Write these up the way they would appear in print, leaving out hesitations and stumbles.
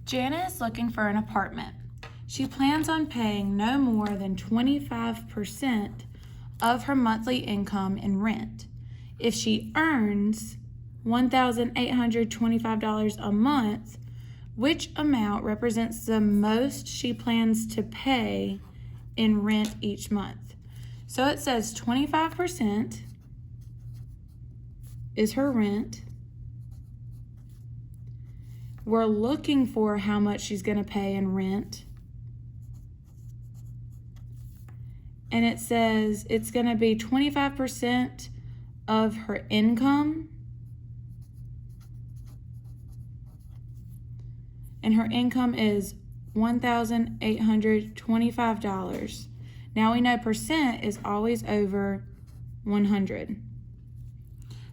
Jana is looking for an apartment. She plans on paying no more than 25% of her monthly income in rent. If she earns $1,825 a month, which amount represents the most she plans to pay in rent each month? So it says 25% is her rent. We're looking for how much she's going to pay in rent. And it says it's going to be 25% of her income. And her income is $1,825. Now we know percent is always over 100.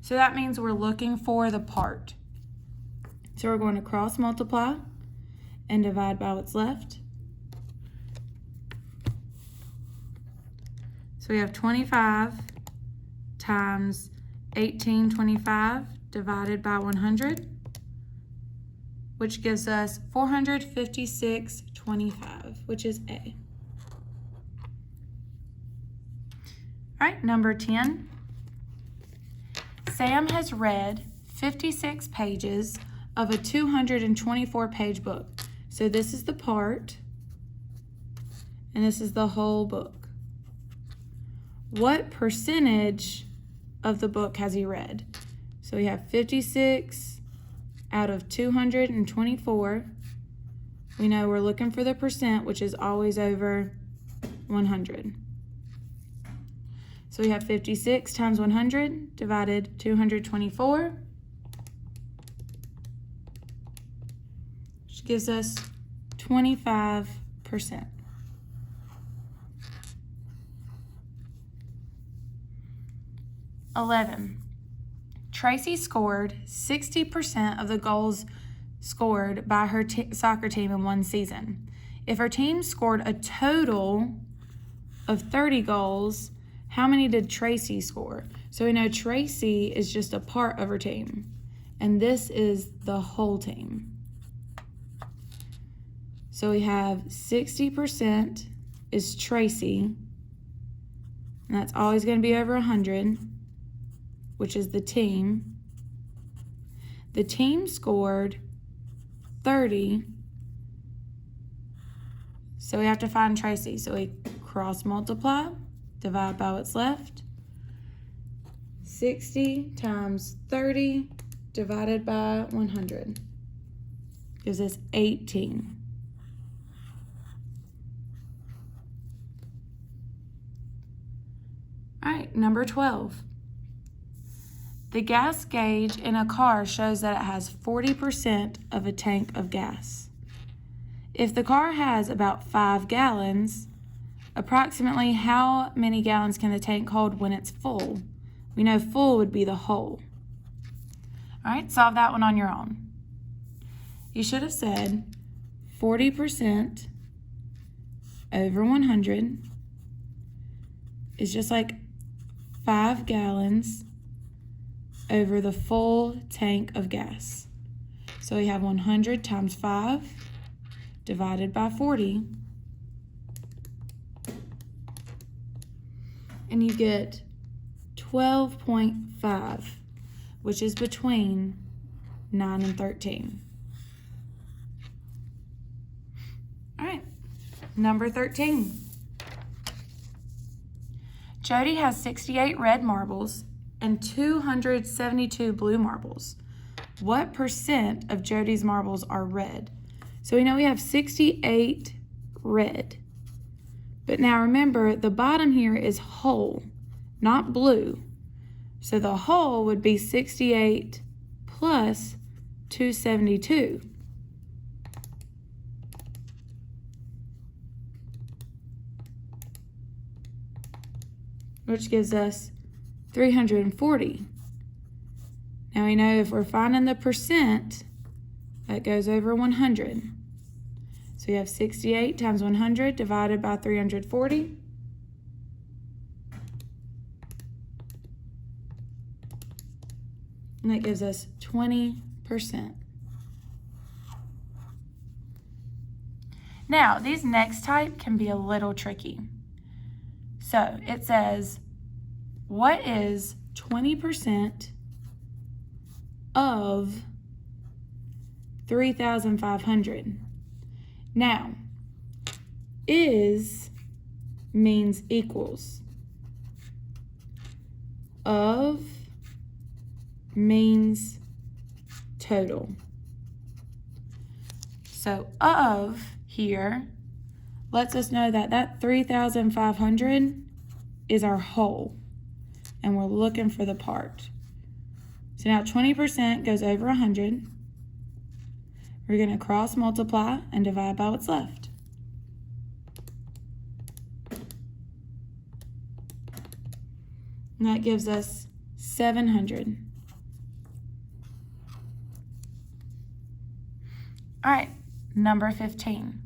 So that means we're looking for the part. So we're going to cross multiply and divide by what's left. So we have 25 times 1825 divided by 100, which gives us 456.25, which is A. All right, number 10. Sam has read 56 pages of a 224-page book. So this is the part, and this is the whole book. What percentage of the book has he read? So we have 56 out of 224. We know we're looking for the percent, which is always over 100. So we have 56 times 100 divided 224, which gives us 25%. 11. Tracy scored 60% of the goals scored by her soccer team in one season. If her team scored a total of 30 goals, how many did Tracy score? So we know Tracy is just a part of her team, and this is the whole team. So we have 60% is Tracy, and that's always going to be over 100, which is the team. The team scored 30, so we have to find Tracy. So we cross multiply, divide by what's left. 60 times 30 divided by 100 gives us 18. All right, number 12. The gas gauge in a car shows that it has 40% of a tank of gas. If the car has about 5 gallons, approximately how many gallons can the tank hold when it's full? We know full would be the whole. All right, solve that one on your own. You should have said 40% over 100 is just like 5 gallons over the full tank of gas. So we have 100 times 5 divided by 40. And you get 12.5, which is between 9 and 13. All right, number 13. Jody has 68 red marbles and 272 blue marbles. What percent of Jody's marbles are red? So we know we have 68 red. But now remember, the bottom here is whole, not blue. So the whole would be 68 plus 272. Which gives us 340. Now we know if we're finding the percent, that goes over 100. So we have 68 times 100 divided by 340. And that gives us 20%. Now, these next type can be a little tricky. So it says, what is 20% of 3,500? Now, is means equals. Of means total. So of here lets us know that that 3,500 is our whole, and we're looking for the part. So now 20% goes over 100. We're going to cross multiply and divide by what's left. And that gives us 700. All right, number 15.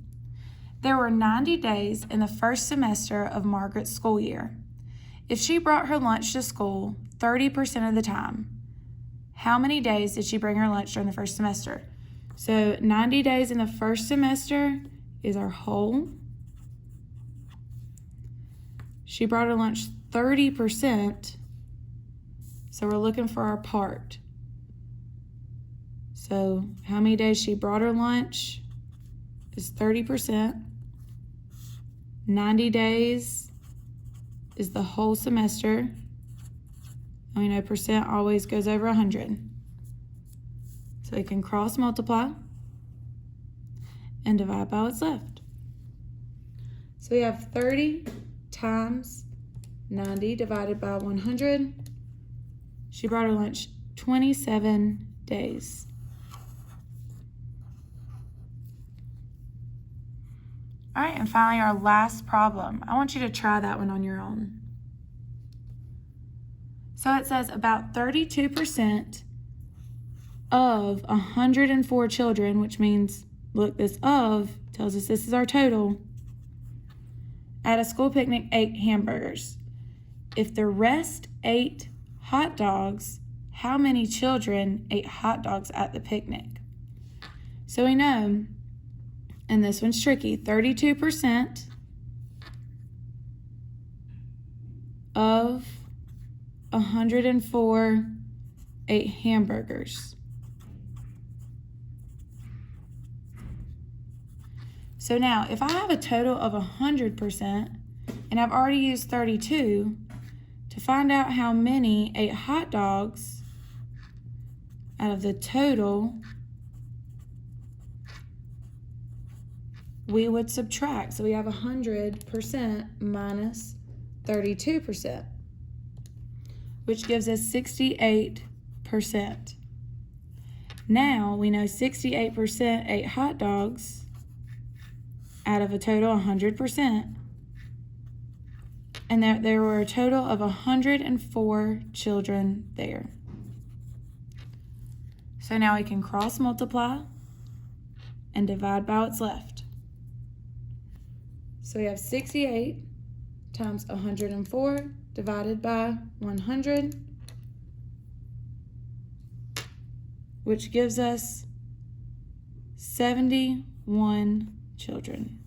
There were 90 days in the first semester of Margaret's school year. If she brought her lunch to school 30% of the time, how many days did she bring her lunch during the first semester? So 90 days in the first semester is our whole. She brought her lunch 30%, so we're looking for our part. So how many days she brought her lunch is 30%. 90 days is the whole semester. And we know percent always goes over 100. So we can cross multiply and divide by what's left. So we have 30 times 90 divided by 100. She brought her lunch 27 days. All right, and finally our last problem. I want you to try that one on your own. So it says about 32% of 104 children, which means, look, this of tells us this is our total, at a school picnic ate hamburgers. If the rest ate hot dogs, how many children ate hot dogs at the picnic? So we know, and this one's tricky, 32% of 104 ate hamburgers. So now, if I have a total of 100%, and I've already used 32, to find out how many ate hot dogs out of the total, we would subtract. So we have 100% minus 32%, which gives us 68%. Now we know 68% ate hot dogs out of a total 100%. And there were a total of 104 children there. So now we can cross multiply and divide by what's left. So we have 68 times 104 divided by 100, which gives us 71 children.